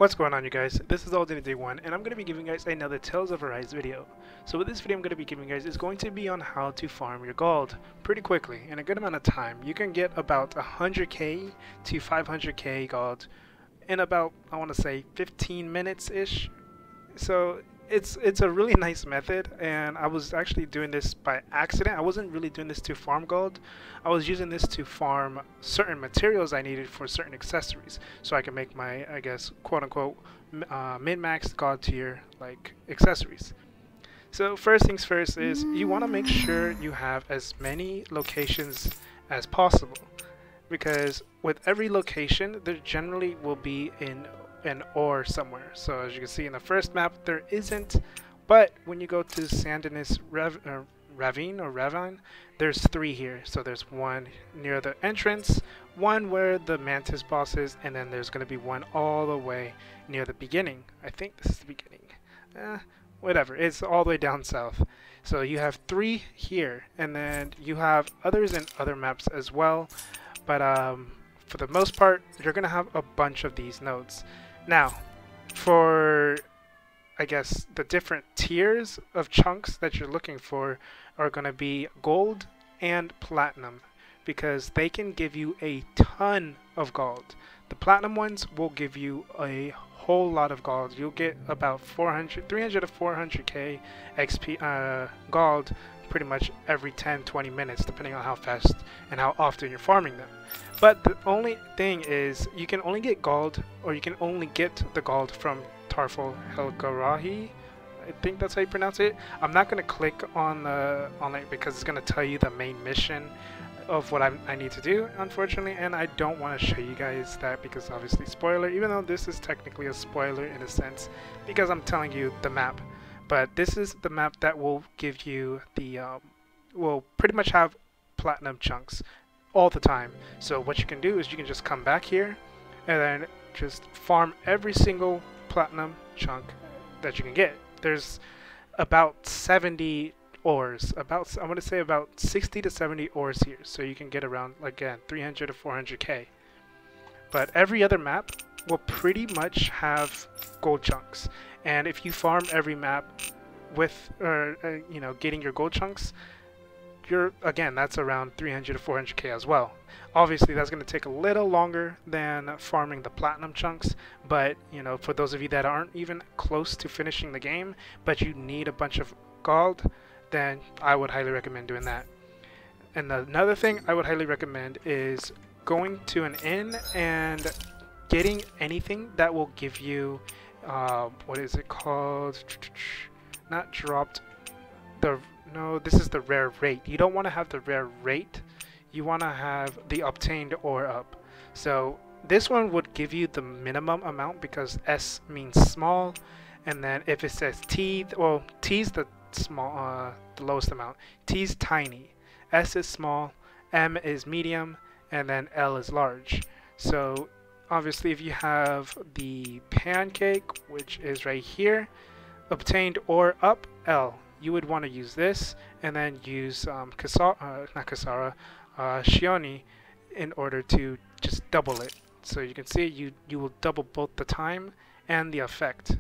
What's going on, you guys? This is AllDinnerDay1 and I'm going to be giving you guys another Tales of Arise video. So what this video I'm going to be giving you guys is going to be on how to farm your gold pretty quickly in a good amount of time. You can get about 100k to 500k gold in about, I want to say, 15 minutes ish. So it's a really nice method, and I was actually doing this by accident. I wasn't really doing this to farm gold. I was using this to farm certain materials I needed for certain accessories, so I can make my, I guess, quote-unquote min-max god tier like accessories. So first things first is you want to make sure you have as many locations as possible, because with every location there generally will be an ore somewhere. So as you can see in the first map there isn't, but when you go to Sandinis Ravine, there's 3 here. So there's one near the entrance, one where the Mantis boss is, and then there's going to be one all the way near the beginning. I think this is the beginning. Whatever, it's all the way down south. So you have 3 here, and then you have others in other maps as well, but for the most part you're going to have a bunch of these nodes. Now, for, I guess, the different tiers of chunks that you're looking for are going to be gold and platinum, because they can give you a ton of gold. The platinum ones will give you a whole lot of gold. You'll get about 300 to 400k XP gold pretty much every 10-20 minutes, depending on how fast and how often you're farming them. But the only thing is, you can only get gold, or you can only get the gold from Tarful Helgarahi. I think that's how you pronounce it. I'm not going to click on it because it's going to tell you the main mission of what I need to do, unfortunately, and I don't want to show you guys that because obviously spoiler, even though this is technically a spoiler in a sense because I'm telling you the map. But this is the map that will give you the, will pretty much have platinum chunks all the time. So what you can do is you can just come back here and then just farm every single platinum chunk that you can get. There's about 70 ores, I want to say about 60 to 70 ores here. So you can get around, again, 300 to 400k. But every other map will pretty much have gold chunks. And if you farm every map with, you know, getting your gold chunks, again, that's around 300 to 400k as well. Obviously, that's going to take a little longer than farming the platinum chunks, but, you know, for those of you that aren't even close to finishing the game, but you need a bunch of gold, then I would highly recommend doing that. And another thing I would highly recommend is going to an inn and getting anything that will give you what is it called? Not dropped. No, this is the rare rate. You don't want to have the rare rate. You want to have the obtained ore up. So this one would give you the minimum amount because S means small, and then if it says T, well, T's the small, the lowest amount. T's tiny. S is small. M is medium, and then L is large. So obviously, if you have the pancake, which is right here, obtained ore up L, you would want to use this, and then use Shioni in order to just double it. So you can see you will double both the time and the effect,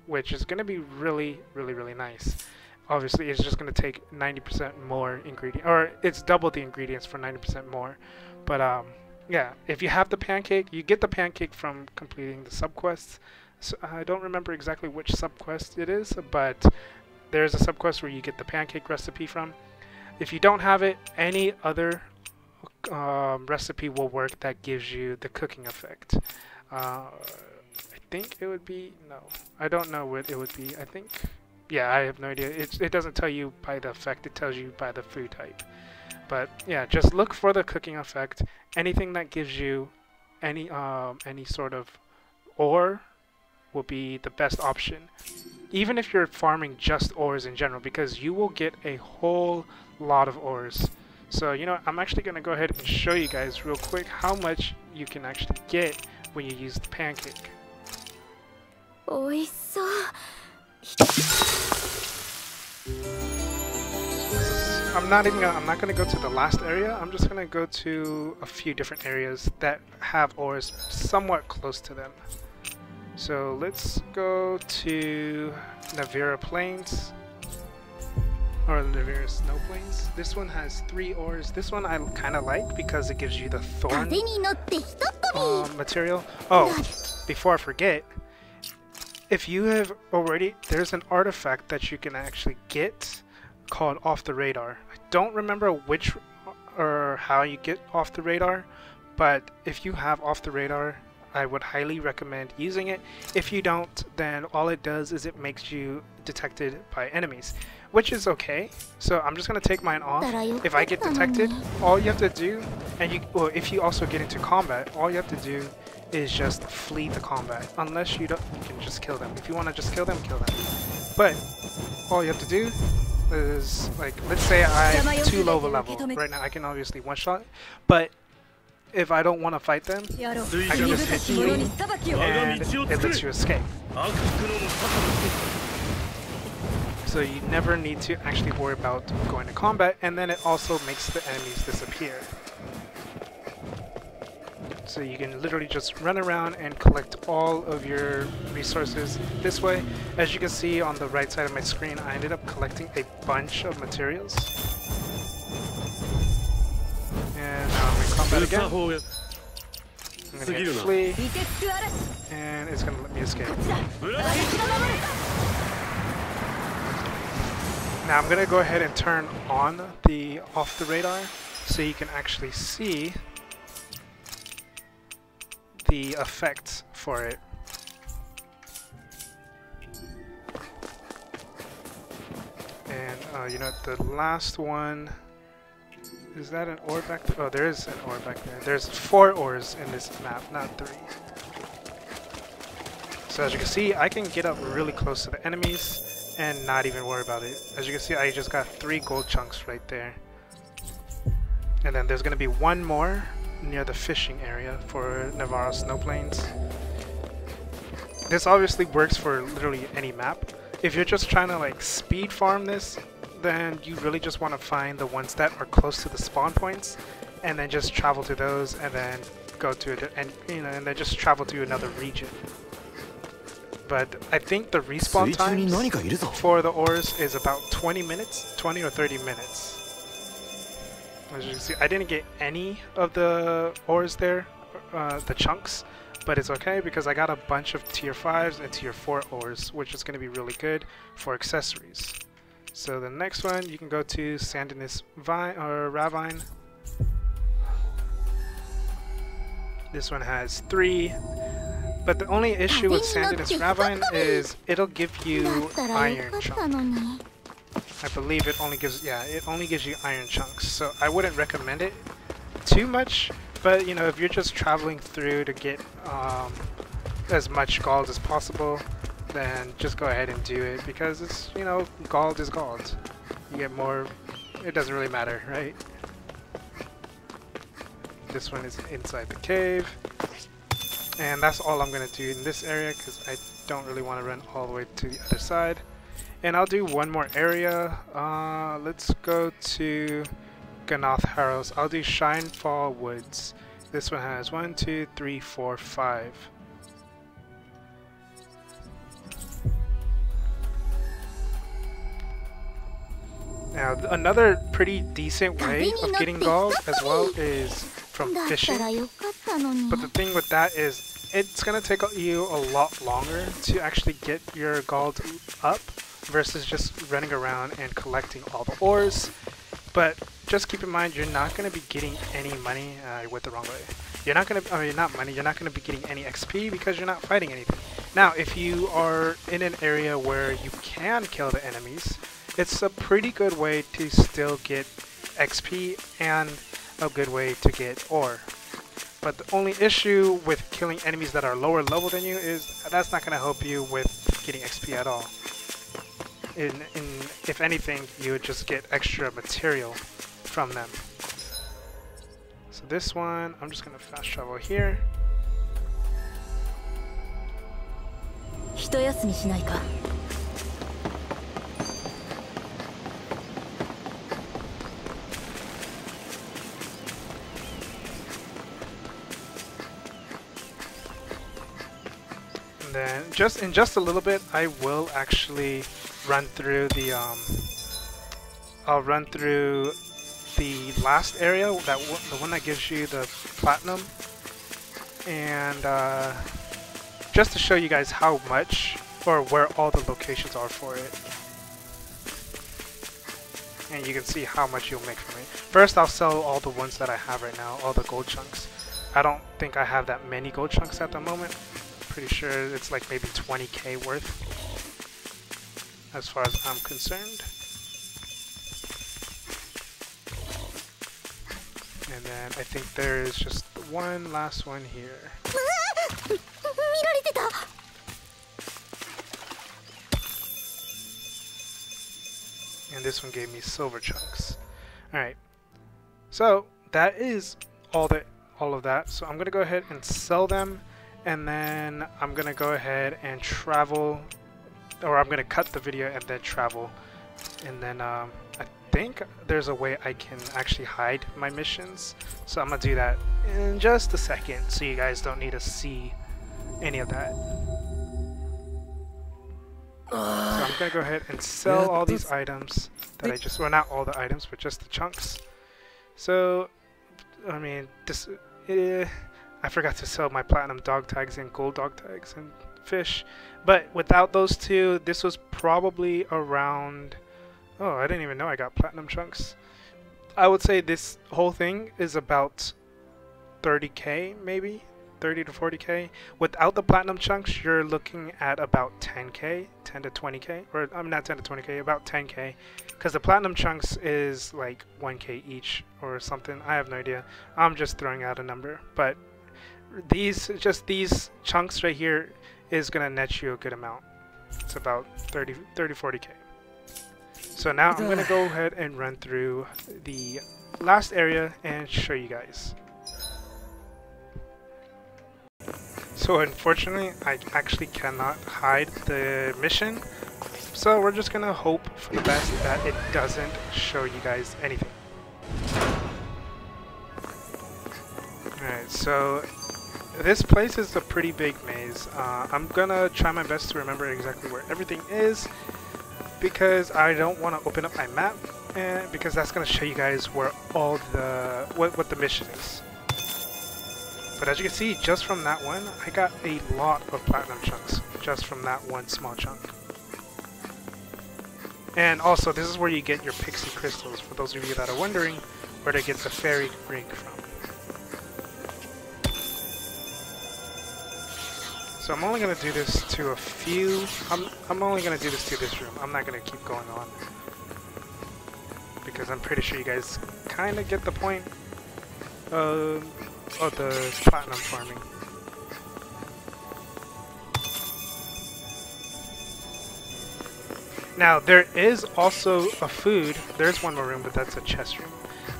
which is going to be really nice. Obviously, it's just going to take 90% more ingredient, or it's double the ingredients for 90% more. But yeah, if you have the pancake, you get the pancake from completing the subquests. So I don't remember exactly which subquest it is, but there's a subquest where you get the pancake recipe from. If you don't have it, any other recipe will work that gives you the cooking effect. I think it would be, no, I don't know what it would be. I think, yeah, I have no idea. It doesn't tell you by the effect, it tells you by the food type. But yeah, just look for the cooking effect. Anything that gives you any sort of ore will be the best option, even if you're farming just ores in general, because you will get a whole lot of ores. So, you know, I'm actually going to go ahead and show you guys real quick how much you can actually get when you use the pancake. I'm not gonna go to the last area. I'm just gonna go to a few different areas that have ores somewhat close to them. So let's go to Navira Plains, or Navira Snow Plains. This one has 3 ores. This one I kind of like because it gives you the thorn material. Oh, before I forget, if you have already, there's an artifact that you can actually get called Off the Radar. I don't remember which or how you get Off the Radar, but if you have Off the Radar, I would highly recommend using it. If you don't, then all it does is it makes you detected by enemies, which is okay. So I'm just gonna take mine off. If I get detected, all you have to do, well, if you also get into combat, all you have to do is just flee the combat. Unless you don't, you can just kill them. If you want to just kill them, kill them. But all you have to do is, like, let's say I'm too low of a level. Right now I can obviously one-shot, but if I don't want to fight them, I can just hit you and it lets you escape. So you never need to actually worry about going to combat, and then it also makes the enemies disappear. So you can literally just run around and collect all of your resources this way. As you can see on the right side of my screen, I ended up collecting a bunch of materials. And now I'm in combat again. I'm gonna hit flee, and it's gonna let me escape. Now I'm gonna go ahead and turn on the Off the Radar so you can actually see the effects for it. And you know, the last one, is that an ore back there? Oh, there is an ore back there. There's 4 ores in this map, not 3. So as you can see, I can get up really close to the enemies and not even worry about it. As you can see, I just got 3 gold chunks right there. And then there's going to be 1 more near the fishing area for Navarro Snow Plains. This obviously works for literally any map. If you're just trying to like speed farm this, then you really just want to find the ones that are close to the spawn points, and then just travel to those, and then go to it, and and then just travel to another region. But I think the respawn time for the ores is about 20 minutes, 20 or 30 minutes. As you can see, I didn't get any of the ores there, the chunks, but it's okay because I got a bunch of tier 5s and tier 4 ores, which is going to be really good for accessories. So the next one, you can go to Sandinis Vine or Ravine. This one has 3, but the only issue with Sandinis Ravine is it'll give you iron chunks. I believe it only gives, it only gives you iron chunks, so I wouldn't recommend it too much, but you know, if you're just traveling through to get as much gold as possible, then just go ahead and do it, because it's, you know, gold is gold. You get more, it doesn't really matter, right? This one is inside the cave, and that's all I'm going to do in this area, because I don't really want to run all the way to the other side. And I'll do one more area. Let's go to Ganath Harrows. I'll do Shinefall Woods. This one has 1, 2, 3, 4, 5. Now, another pretty decent way of getting gold as well is from fishing. But the thing with that is, it's going to take you a lot longer to actually get your gold up versus just running around and collecting all the ores. But just keep in mind, you're not going to be getting any money. I went the wrong way. You're not going to, I mean, not money, you're not going to be getting any XP because you're not fighting anything. Now, if you are in an area where you can kill the enemies, it's a pretty good way to still get XP and a good way to get ore. But the only issue with killing enemies that are lower level than you is that's not going to help you with getting XP at all. If anything, you would just get extra material from them. So this one, I'm just going to fast travel here. And then just a little bit, I will actually run through the I'll run through the last area, the one that gives you the platinum, and just to show you guys how much or where all the locations are for it. And you can see how much you'll make from it. First, I'll sell all the ones that I have right now, all the gold chunks. I don't think I have that many gold chunks at the moment. Pretty sure it's like maybe 20k worth, as far as I'm concerned. And then I think there is just one last one here. And this one gave me silver chunks. Alright, so that is all of that. So I'm gonna go ahead and sell them, and then I'm gonna go ahead and travel, or I'm gonna cut the video and then travel. And then I think there's a way I can actually hide my missions, so I'm gonna do that in just a second, so you guys don't need to see any of that. So I'm gonna go ahead and sell all these items that I just, well, not all the items, but just the chunks. So, I mean, this, I forgot to sell my platinum dog tags and gold dog tags and fish, but without those two, this was probably around, oh, I didn't even know I got platinum chunks. I would say this whole thing is about 30k, maybe 30 to 40k. Without the platinum chunks, you're looking at about 10k, 10 to 20k, or I'm not 10 to 20k, about 10k, because the platinum chunks is like 1k each or something. I have no idea. I'm just throwing out a number, but these chunks right here is gonna net you a good amount. It's about 30 40k. So now I'm gonna go ahead and run through the last area and show you guys. So unfortunately, I actually cannot hide the mission, so we're just gonna hope for the best that it doesn't show you guys anything. Alright, so this place is a pretty big maze. I'm gonna try my best to remember exactly where everything is, because I don't want to open up my map, and because that's gonna show you guys where all the what the mission is. But as you can see, just from that one, I got a lot of platinum chunks just from that one small chunk. And also, this is where you get your pixie crystals, for those of you that are wondering where to get the fairy ring from. So I'm only going to do this to a few, I'm only going to do this to this room. I'm not going to keep going on, because I'm pretty sure you guys kind of get the point of the platinum farming. Now there is also a food, there's one more room, but that's a chest room.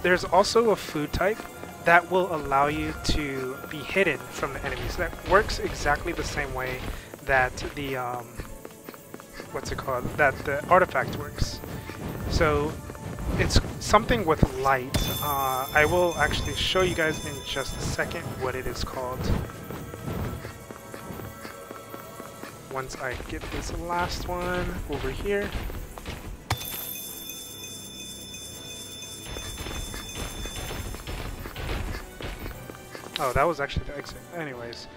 There's also a food type that will allow you to be hidden from the enemies. That works exactly the same way that the that the artifact works. So it's something with light. I will actually show you guys in just a second what it is called. Once I get this last one over here. Oh, that was actually the exit. Anyways.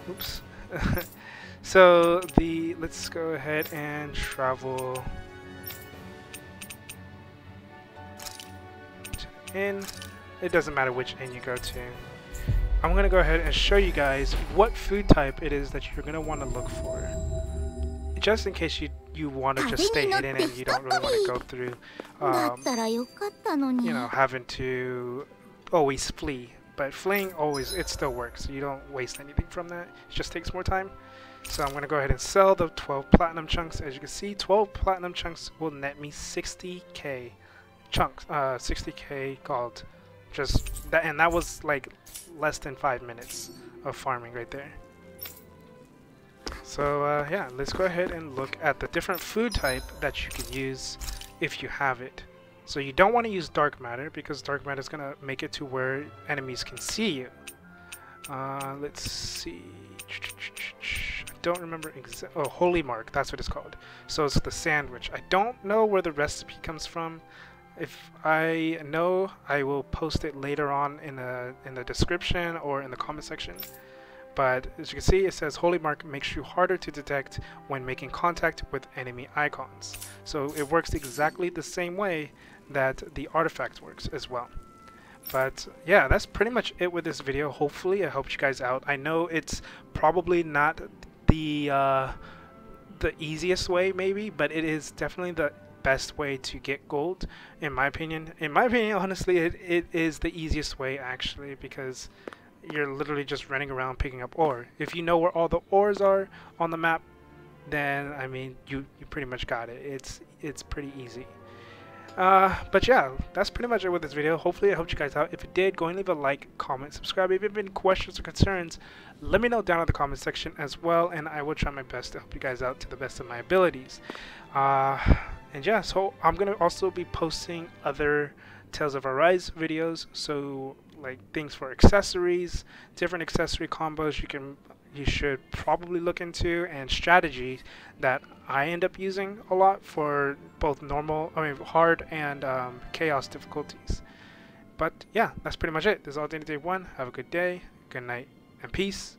Oops. So let's go ahead and travel to the inn. It doesn't matter which inn you go to. I'm going to go ahead and show you guys what food type it is that you're going to want to look for. Just in case you want to just stay hidden and you don't really want to go through, you know, having to always flee. But fleeing it still works. So you don't waste anything from that. It just takes more time. So I'm going to go ahead and sell the 12 platinum chunks. As you can see, 12 platinum chunks will net me 60k chunks, 60k gold. Just that, and that was like less than 5 minutes of farming right there. So yeah, let's go ahead and look at the different food type that you can use if you have it. So you don't want to use dark matter, because dark matter is going to make it to where enemies can see you. Let's see. I don't remember oh, Holy Mark, that's what it's called. So it's the sandwich. I don't know where the recipe comes from. If I know, I will post it later on in the description or in the comment section. But as you can see, it says Holy Mark makes you harder to detect when making contact with enemy icons. So it works exactly the same way that the artifact works as well. But yeah, that's pretty much it with this video. Hopefully I helped you guys out. I know it's probably not the easiest way maybe, but it is definitely the best way to get gold in my opinion. In my opinion, honestly, it is the easiest way actually, because you're literally just running around picking up ore. If you know where all the ores are on the map, then I mean you pretty much got it. It's pretty easy. But yeah, that's pretty much it with this video. Hopefully it helped you guys out. If it did, go and leave a like, comment, subscribe. If you have any questions or concerns, let me know down in the comment section as well, and I will try my best to help you guys out to the best of my abilities. And yeah, so I'm gonna also be posting other Tales of Arise videos, so like things for accessories, different accessory combos you should probably look into, and strategies that I end up using a lot for both hard and chaos difficulties. But yeah, that's pretty much it. This is all Danny Day 1. Have a good day, good night, and peace.